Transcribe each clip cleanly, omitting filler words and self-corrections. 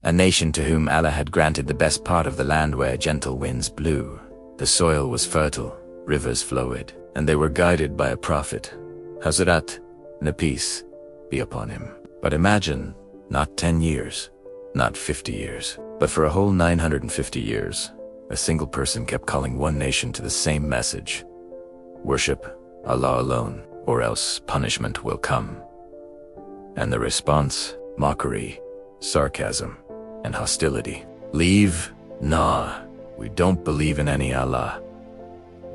a nation to whom Allah had granted the best part of the land where gentle winds blew. The soil was fertile, rivers flowed, and they were guided by a prophet, Hazrat Nuh, peace be upon him. But imagine, not 10 years, not 50 years, but for a whole 950 years, a single person kept calling one nation to the same message: worship Allah alone, or else punishment will come. And the response: mockery, sarcasm, and hostility. Leave? Nah, we don't believe in any Allah.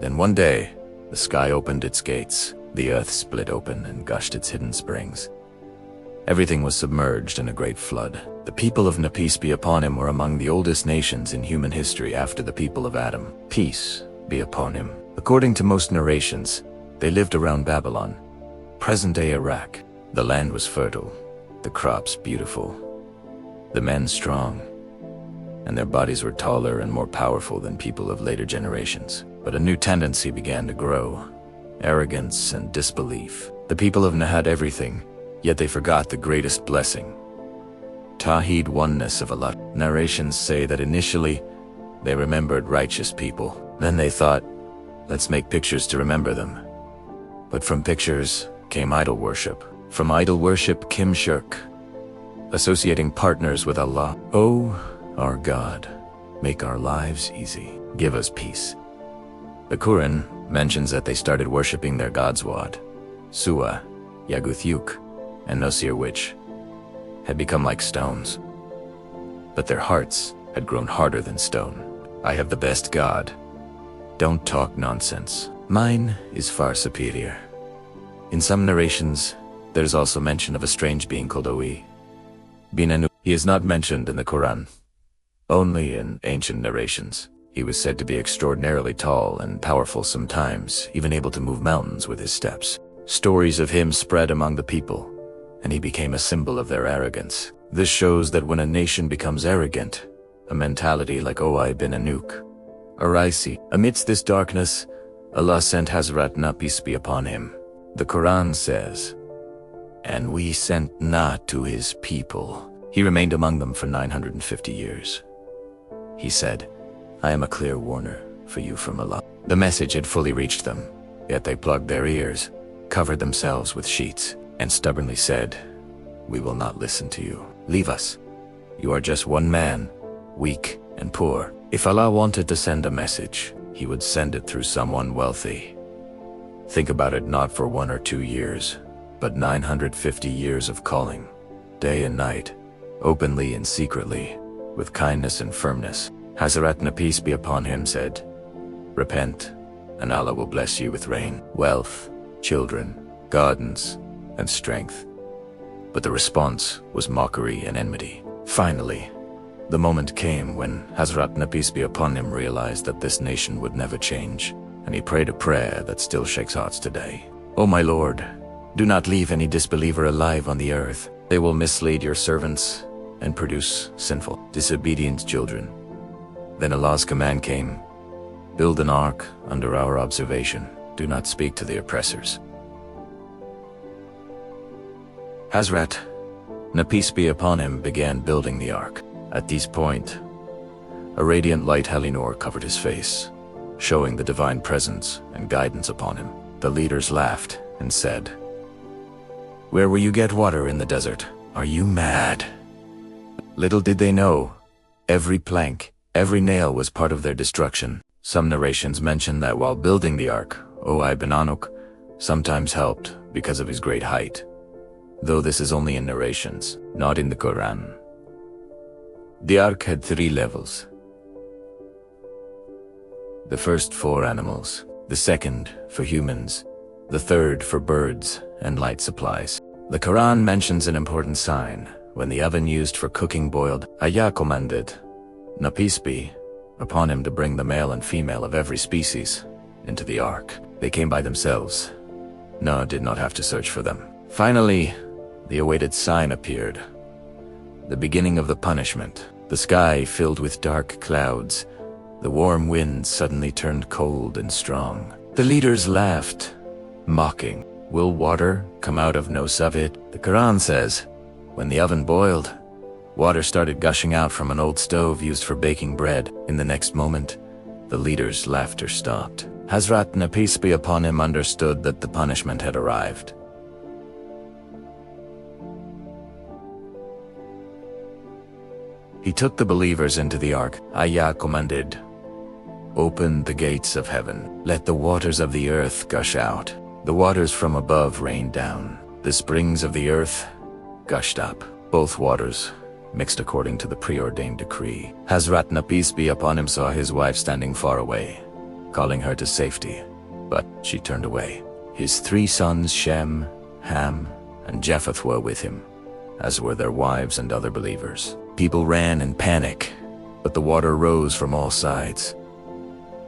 Then one day, the sky opened its gates, the earth split open and gushed its hidden springs. Everything was submerged in a great flood. The people of Nuh, peace be upon him, were among the oldest nations in human history after the people of Adam, peace be upon him. According to most narrations, they lived around Babylon, present-day Iraq. The land was fertile, the crops beautiful, the men strong, and their bodies were taller and more powerful than people of later generations. But a new tendency began to grow: arrogance and disbelief. The people of Nuh had everything, yet they forgot the greatest blessing: Tawheed, oneness of Allah. Narrations say that initially, they remembered righteous people. Then they thought, let's make pictures to remember them. But from pictures came idol worship. From idol worship came shirk, associating partners with Allah. Oh, our God, make our lives easy. Give us peace. The Quran mentions that they started worshipping their gods Wad, Suwa, Yaguth-Yuk, and Nosir, which had become like stones. But their hearts had grown harder than stone. I have the best God. Don't talk nonsense. Mine is far superior. In some narrations, there's also mention of a strange being called Oe Binanu. He is not mentioned in the Quran, only in ancient narrations. He was said to be extraordinarily tall and powerful, sometimes even able to move mountains with his steps. Stories of him spread among the people, and he became a symbol of their arrogance. This shows that when a nation becomes arrogant, a mentality like Oe Binanu arises. Amidst this darkness, Allah sent Hazrat Nuh, peace be upon him. The Quran says, "And we sent Nuh to his people. He remained among them for 950 years. He said, I am a clear warner for you from Allah." The message had fully reached them, yet they plugged their ears, covered themselves with sheets, and stubbornly said, "We will not listen to you. Leave us. You are just one man, weak and poor." If Allah wanted to send a message, He would send it through someone wealthy. Think about it, not for 1 or 2 years, but 950 years of calling, day and night, openly and secretly, with kindness and firmness. Hazrat Nuh, peace be upon him, said, "Repent, and Allah will bless you with rain, wealth, children, gardens, and strength." But the response was mockery and enmity. Finally, the moment came when Hazrat Nuh, peace be upon him, realized that this nation would never change, and he prayed a prayer that still shakes hearts today. "O my Lord, do not leave any disbeliever alive on the earth. They will mislead your servants and produce sinful, disobedient children." Then Allah's command came, "Build an ark under our observation. Do not speak to the oppressors." Hazrat Nuh, peace be upon him, began building the ark. At this point, a radiant light Helinor covered his face, showing the divine presence and guidance upon him. The leaders laughed and said, "Where will you get water in the desert? Are you mad?" Little did they know, every plank, every nail was part of their destruction. Some narrations mention that while building the ark, Oe Binanu sometimes helped because of his great height, though this is only in narrations, not in the Quran. The ark had 3 levels. The first for animals, the second for humans, the third for birds and light supplies. The Quran mentions an important sign. When the oven used for cooking boiled, Allah commanded Nuh, peace be upon him, to bring the male and female of every species into the ark. They came by themselves. Nuh did not have to search for them. Finally, the awaited sign appeared. The beginning of the punishment. The sky filled with dark clouds. The warm wind suddenly turned cold and strong. The leaders laughed, mocking. "Will water come out of no sovet?" The Quran says, when the oven boiled, Water started gushing out from an old stove used for baking bread. In the next moment, the leader's laughter stopped. Hazrat Nuh, peace be upon him, understood that the punishment had arrived. He took the believers into the ark. Allah commanded, "Open the gates of heaven. Let the waters of the earth gush out." The waters from above rained down. The springs of the earth gushed up. Both waters mixed according to the preordained decree. Hazrat Nuh, peace be upon him, saw his wife standing far away, calling her to safety, but she turned away. His 3 sons, Shem, Ham, and Japheth, were with him, as were their wives and other believers. People ran in panic, but the water rose from all sides.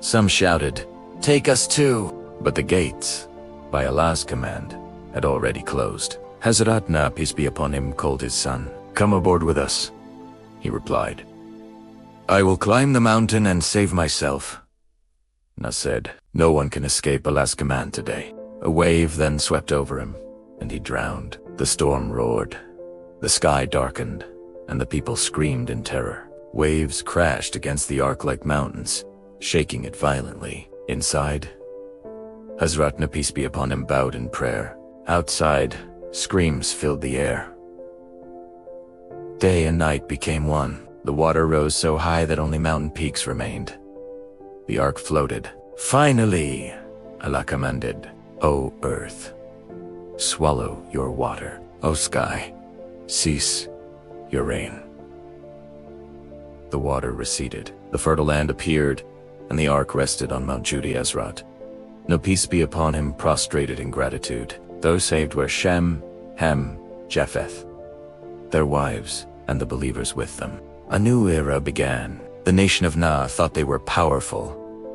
Some shouted, "Take us too!" But the gates, by Allah's command, had already closed. Hazrat Nuh, peace be upon him, called his son. "Come aboard with us," he replied. "I will climb the mountain and save myself." Nuh said, "No one can escape Allah's command today." A wave then swept over him, and he drowned. The storm roared, the sky darkened, and the people screamed in terror. Waves crashed against the ark like mountains, shaking it violently. Inside, Hazrat Nuh, peace be upon him, bowed in prayer. Outside, screams filled the air. Day and night became one. The water rose so high that only mountain peaks remained. The ark floated. Finally, Allah commanded, "O earth, swallow your water. O sky, cease your rain." The water receded. The fertile land appeared, and the ark rested on Mount Judy. Hazrat Nuh, peace be upon him, prostrated in gratitude. Those saved were Shem, Ham, Japheth, their wives, and the believers with them. A new era began. The nation of Nuh thought they were powerful,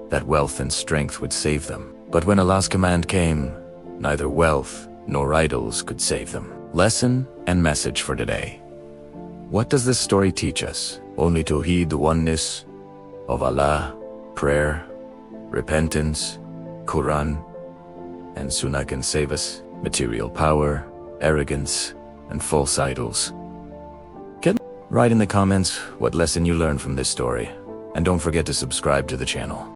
that wealth and strength would save them. But when Allah's command came, neither wealth nor idols could save them. Lesson and message for today. What does this story teach us? Only Tawheed, the oneness of Allah, prayer, repentance, Quran, and Sunnah can save us. Material power, arrogance, and false idols. Write in the comments what lesson you learned from this story, and don't forget to subscribe to the channel.